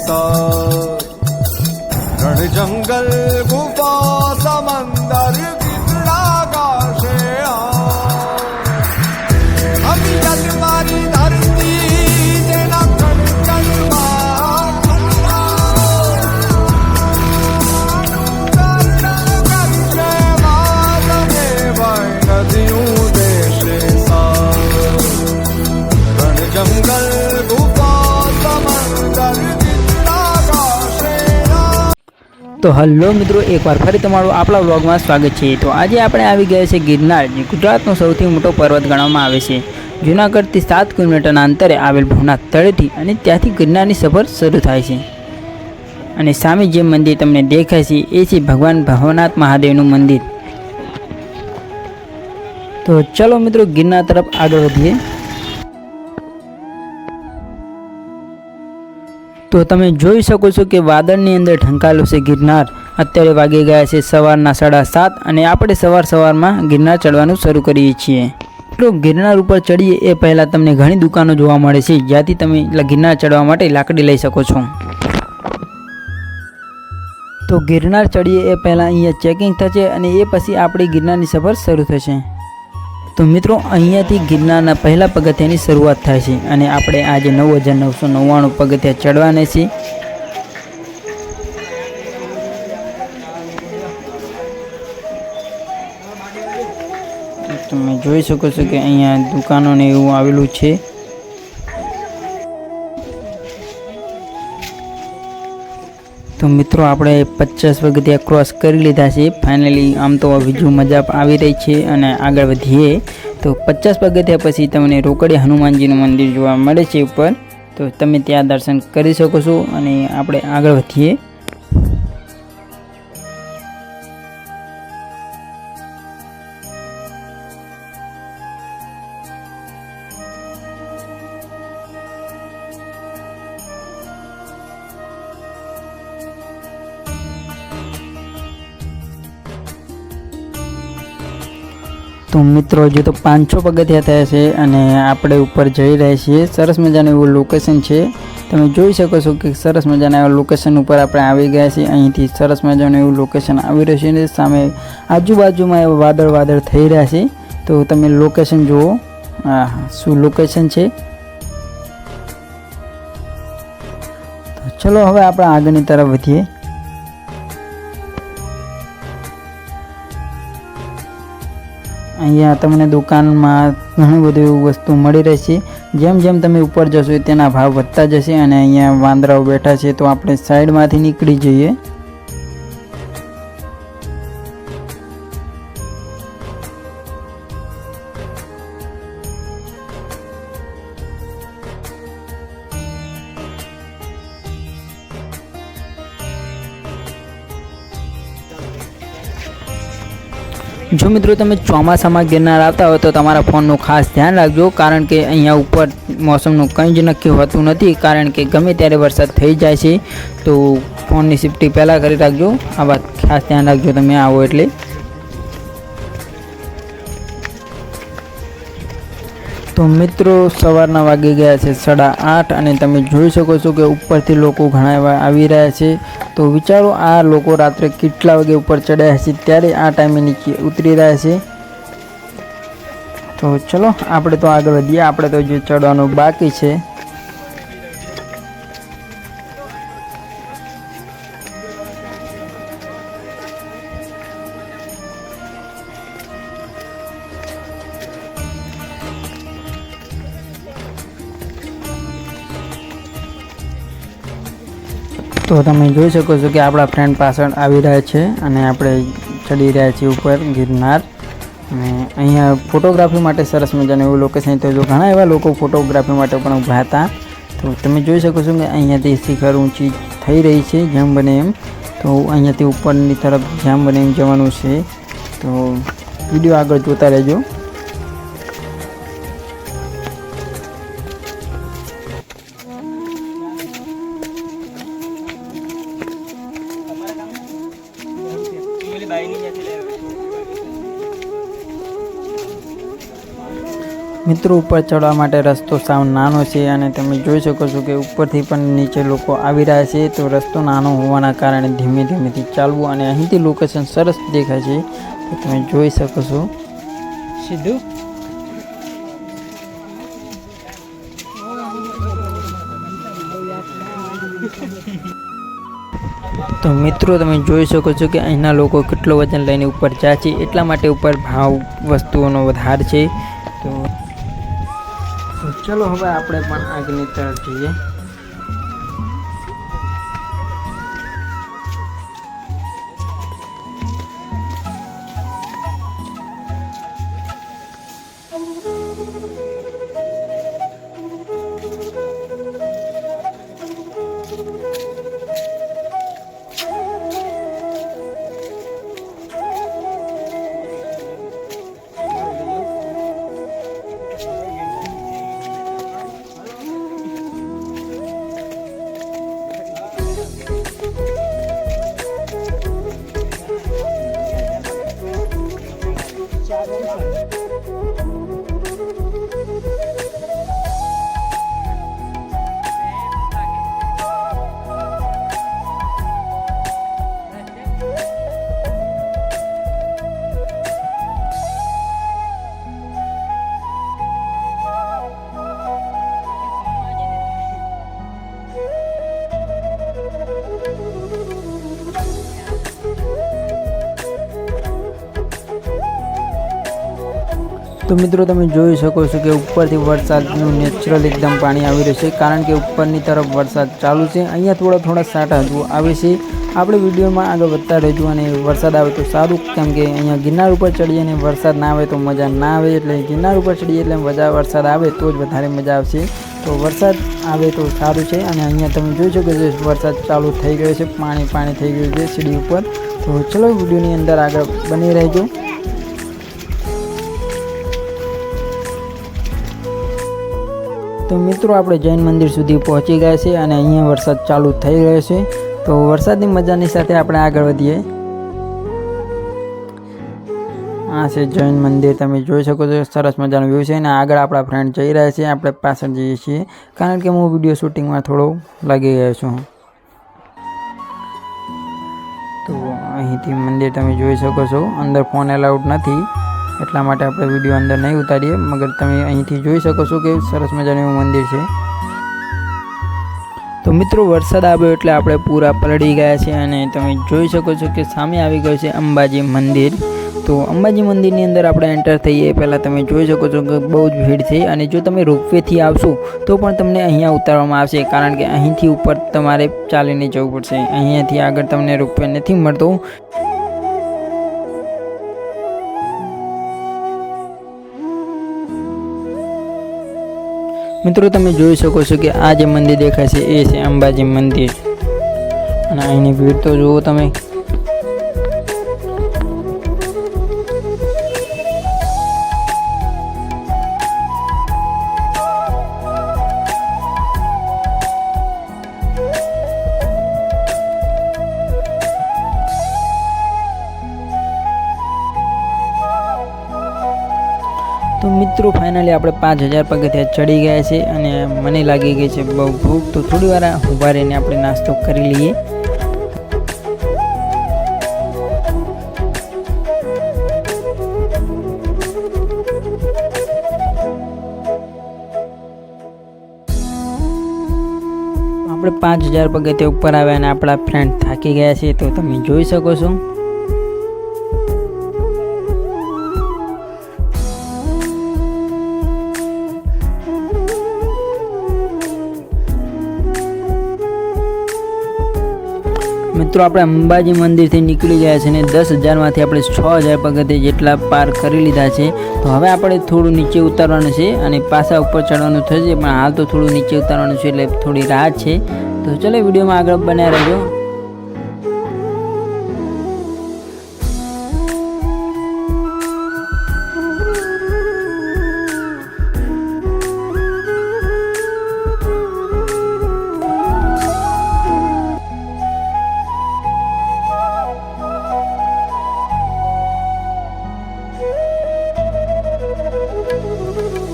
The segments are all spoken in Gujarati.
सर। रण जंगल गुफा समंदर बिगड़ा गाशे अभी तुम्हारी धरती जेना कण कण नदियों देशे सर। रण जंगल गुफा समंदर बिगड़ा गाशे। તો હલો મિત્રો, એકવાર ફરી તમારું આપણા વ્લોગમાં સ્વાગત છે। તો આજે આપણે આવી ગયા છે ગિરનાર, જે ગુજરાતનો સૌથી મોટો પર્વત ગણવામાં આવે છે। જૂનાગઢથી 7 કિલોમીટરના અંતરે આવેલ ભવનાથ તળેટી અને ત્યાંથી ગિરનારની સફર શરૂ થાય છે। અને સામે જે મંદિર તમને દેખાય છે એ છે ભગવાન ભવનાથ મહાદેવનું મંદિર। તો ચલો મિત્રો, ગિરનાર તરફ આગળ વધીએ। તો તમે જોઈ શકો છો કે વાદળની અંદર ઢંકાયેલું છે ગિરનાર। અત્યારે વાગી ગયા છે સવારના 7:30 અને આપણે સવારમાં ગિરનાર ચડવાનું શરૂ કરીએ છીએ। તો ગિરનાર ઉપર ચડીએ એ પહેલાં તમને ઘણી દુકાનો જોવા મળે છે, જ્યાંથી તમે ગિરનાર ચડવા માટે લાકડી લઈ શકો છો। તો ગિરનાર ચડીએ એ પહેલાં અહીંયા ચેકિંગ થશે અને એ પછી આપણી ગિરનારની સફર શરૂ થશે। તો મિત્રો, અહીંયાથી ગિરનારના પહેલા પગથિયાની શરૂઆત થાય છે અને આપણે આજે 9,999 પગથિયા ચડવાના છે। તમે જોઈ શકો છો કે અહીંયા દુકાનોને એવું આવેલું છે। તો મિત્રો, આપણે 50 પગથિયા ક્રોસ કરી લીધા છે ફાઇનલી। આમ તો બીજું મજા આવી રહી છે અને આગળ વધીએ તો 50 પગથિયા પછી તમને રોકડિયા હનુમાનજીનું મંદિર જોવા મળે છે ઉપર। તો તમે ત્યાં દર્શન કરી શકો છો અને આપણે આગળ વધીએ। તો મિત્રો, હજુ તો 500 પગથિયા થયા છે અને આપણે ઉપર જઈ રહ્યા છીએ। સરસ મજાનું એવું લોકેશન છે, તમે જોઈ શકો છો કે સરસ મજાના એવા લોકેશન ઉપર આપણે આવી ગયા છીએ। અહીંથી સરસ મજાનું એવું લોકેશન આવી રહ્યું છે, સામે આજુબાજુમાં એવા વાદળ થઈ રહ્યા છે। તો તમે લોકેશન જુઓ, શું લોકેશન છે। તો ચલો હવે આપણે આગળની તરફ વધીએ। અહીંયા તમને દુકાનમાં ઘણી બધી વસ્તુ મળી રહેશે। જેમ જેમ તમે ઉપર જશો તેના ભાવ વધતા જશે અને અહીંયા વાંદરાઓ બેઠા છે, તો આપણે સાઈડમાંથી નીકળી જઈએ। જો મિત્રો, તમે ચોમાસામાં ગિરનાર આવતા હોય તો તમારા ફોનનું ખાસ ધ્યાન રાખજો, કારણ કે અહીંયા ઉપર મોસમનું કંઈ જ નક્કી હોતું નથી, કારણ કે ગમે ત્યારે વરસાદ થઈ જાય છે। તો ફોનની સેફ્ટી પહેલાં કરી રાખજો, આ વાત ખાસ ધ્યાન રાખજો તમે આવો એટલે। તો મિત્રો, સવારના વાગી ગયા છે 8:30 અને તમે જોઈ શકો છો કે ઉપરથી લોકો ઘણા એવા આવી રહ્યા છે। તો વિચારો, આ લોકો રાત્રે કેટલા વાગે ઉપર ચડ્યા છે ત્યારે આ ટાઈમે નીચે ઉતરી રહ્યા છે। તો ચલો આપણે તો આગળ વધીએ, આપણે તો જે ચડવાનું બાકી છે। તો તમે જોઈ શકો છો કે આપણા ફ્રેન્ડ પાછળ આવી રહ્યા છે અને આપણે ચડી રહ્યા છીએ ઉપર ગિરનાર। અને અહીંયા ફોટોગ્રાફી માટે સરસ મજાનું એવું લોકેશન છે, તો ઘણા એવા લોકો ફોટોગ્રાફી માટે પણ ઊભા હતા। તો તમે જોઈ શકો છો કે અહીંયાથી શિખર ઊંચી થઈ રહી છે જેમ બને એમ। તો અહીંયાથી ઉપરની તરફ જેમ બને એમ જવાનું છે। તો વિડીયો આગળ જોતા રહેજો। મિત્રો ઉપર ચડવા માટે રસ્તો સાવ નાનો છે અને તમે જોઈ શકો છો કે ઉપરથી પણ નીચે લોકો આવી રહ્યા છે, તો રસ્તો નાનો હોવાના કારણે ધીમે ધીમેથી ચાલવું અને અહીંથી લોકેશન સરસ દેખાય છે, તો તમે જોઈ શકો છો સીધું. તો મિત્રો તમે જોઈ શકો છો કે અહીંના લોકો કેટલો વજન લઈને ઉપર જાય છે, એટલા માટે ઉપર ભાવ વસ્તુઓનો વધાર છે. તો ચલો હવે આપણે પણ આગળની તરફ જઈએ. તો મિત્રો તમે જોઈ શકો છો કે ઉપરથી વરસાદનું નેચરલ એકદમ પાણી આવી રહ્યું છે, કારણ કે ઉપરની તરફ વરસાદ ચાલુ છે. અહીંયા થોડા છાંટા હજુ આવે છે. આપણે વિડીયોમાં આગળ વધતા રહેજો અને વરસાદ આવે તો સારું, કેમ કે અહીંયા ગિરનાર ઉપર ચડીએ અને વરસાદ ના આવે તો મજા ના આવે, એટલે ગિરનાર ઉપર ચડીએ એટલે વરસાદ આવે તો જ વધારે મજા આવશે. તો વરસાદ આવે તો સારું છે. અને અહીંયા તમે જોઈ શકો છો વરસાદ ચાલુ થઈ ગયો છે, પાણી થઈ ગયું છે સીડી ઉપર. તો ચલો વિડીયોની અંદર આગળ બની રહેજો. તો મિત્રો આપણે જૈન મંદિર સુધી પહોંચી ગયા છે અને અહીંયા વરસાદ ચાલુ થઈ રહ્યો છે. તો વરસાદની મજાની સાથે આપણે આગળ વધીએ. આ છે જૈન મંદિર, તમે જોઈ શકો છો સરસ મજાનો વ્યૂ છે. અને આગળ આપણા ફ્રેન્ડ જઈ રહ્યા છે, આપણે પાછળ જઈએ છીએ, કારણ કે હું વિડીયો શૂટિંગમાં થોડો લાગી ગયો છું. તો અહીંથી મંદિર તમે જોઈ શકો છો, અંદર ફોન એલાઉડ નથી, એટલા માટે આપણે વિડીયો અંદર નહીં ઉતારીએ, મગર તમે અહીંથી જોઈ શકો છો કે સરસ મજાનું એવું મંદિર છે. તો મિત્રો વરસાદ આવ્યો એટલે આપણે પૂરા પલળી ગયા છે અને તમે જોઈ શકો છો કે સામે આવી ગયું છે અંબાજી મંદિર. તો અંબાજી મંદિરની અંદર આપણે એન્ટર થઈએ પહેલાં તમે જોઈ શકો છો કે બહુ જ ભીડ છે, અને જો તમે રોપવેથી આવશો તો પણ તમને અહીંયા ઉતારવામાં આવશે, કારણ કે અહીંથી ઉપર તમારે ચાલીને જવું પડશે. અહીંયાથી આગળ તમને રોપવે નથી મળતો. મિત્રો તમે જોઈ શકો છો કે આ જે મંદિર દેખાય છે એ છે અંબાજી મંદિર, અને અહીંની ભીડ તો જુઓ તમે. તો મિત્રો ફાઇનલી આપણે 5000 પગથિયા ચડી ગયા છે અને મને લાગી ગઈ છે બહુ ભૂખ, તો થોડી વાર ઊભા રહીને આપણે નાસ્તો કરી લઈએ. આપણે 5000 પગથિયા ઉપર આવ્યા અને આપણા ફ્રેન્ડ થાકી ગયા છે, તો તમે જોઈ શકો છો. મિત્રો આપણે અંબાજી મંદિરથી નીકળી ગયા છે અને 10,000માંથી આપણે 6,000 પગથિયા જેટલા પાર કરી લીધા છે. તો હવે આપણે થોડું નીચે ઉતારવાનું છે અને પાછા ઉપર ચડવાનું થશે, પણ હાલ તો થોડું નીચે ઉતારવાનું છે એટલે થોડી રાહત છે. તો ચલો વિડીયોમાં આગળ બન્યા રહેજો.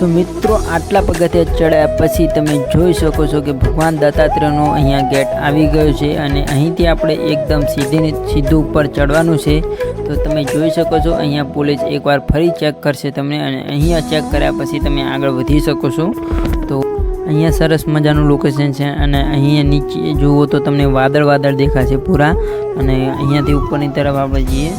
તો મિત્રો આટલા પગથિયા ચડ્યા પછી તમે જોઈ શકો છો કે ભગવાન દત્તાત્રેયનો અહીંયા ગેટ આવી ગયો છે અને અહીંથી આપણે એકદમ સીધું ઉપર ચડવાનું છે। તો તમે જોઈ શકો છો અહીંયા પોલીસ એકવાર ફરી ચેક કરશે તમને અને અહીંયા ચેક કર્યા પછી તમે આગળ વધી શકો છો। તો અહીંયા સરસ મજાનું લોકેશન છે અને અહીંયા નીચે જુઓ તો તમને વાદળ દેખાશે પૂરા અને અહીંયાથી ઉપરની તરફ આપણે જઈએ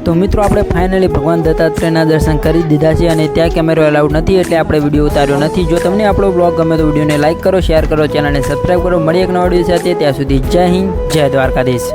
તો મિત્રો આપણે ફાઇનલી ભગવાન દત્તાત્રેયના દર્શન કરી દીધા છે અને ત્યાં કેમેરો અલાઉડ નથી એટલે આપણે વિડીયો ઉતાર્યો નથી। જો તમને આપણો બ્લોગ ગમે તો વિડીયોને લાઇક કરો, શેર કરો, ચેનલને સબસ્ક્રાઈબ કરો। મળીએ એક નવા વિડીયો સાથે, ત્યાં સુધી જય હિન્દ, જય દ્વારકાધીશ।